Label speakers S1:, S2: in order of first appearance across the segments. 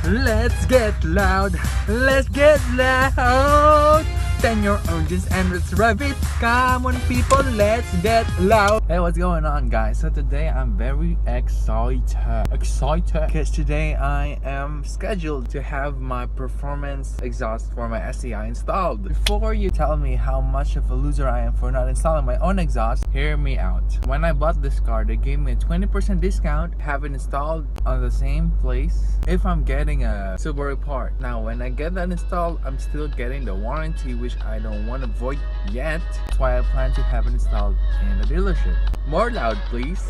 S1: Let's get loud, let's get loud. Send your engines and let's rev it. Come on people, let's get loud. Hey, what's going on guys? So today I'm very excited because today I am scheduled to have my performance exhaust for my STI installed. Before you tell me how much of a loser I am for not installing my own exhaust, hear me out. When I bought this car, they gave me a 20% discount, have it installed on the same place if I'm getting a Subaru part. Now when I get that installed, I'm still getting the warranty, which I don't want to void yet. That's why I plan to have it installed in the dealership. More loud please.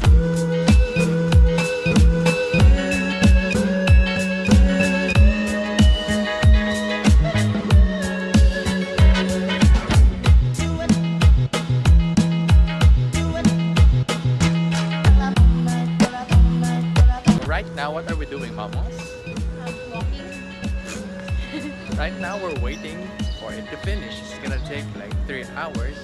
S1: Right now, what are we doing, Mamos?
S2: Walking.
S1: Right now, we're waiting for it to finish. It's gonna take like 3 hours.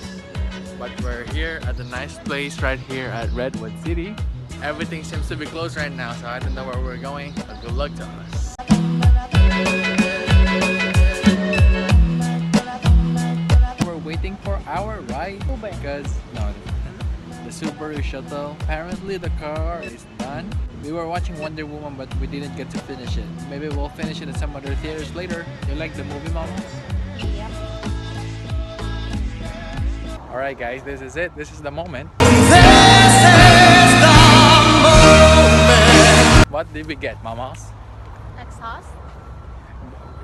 S1: But we're here at a nice place right here at Redwood City. Everything seems to be closed right now, so I don't know where we're going. But good luck to us. We're waiting for our ride because the Subaru shuttle. Apparently the car is done. We were watching Wonder Woman, but we didn't get to finish it. Maybe we'll finish it in some other theaters later. You like the movie, Mama?
S2: Yep.
S1: Alright guys, this is it. This is the moment. What did we get, Mamas?
S2: Exhaust.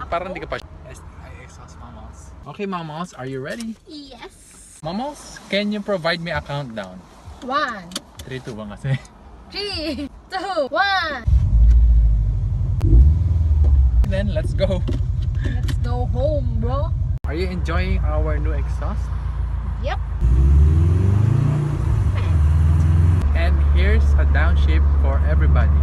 S1: Parang hindi ka pa. STI exhaust, Mamas. Okay, Mamas, are you ready?
S2: Yes.
S1: Mamas, can you provide me a countdown?
S2: 1,
S1: 3, 2, 1 kasi.
S2: 3, 2, 1.
S1: Then, let's go.
S2: Let's go home, bro.
S1: Are you enjoying our new exhaust?
S2: Yep.
S1: And here's a downshift for everybody.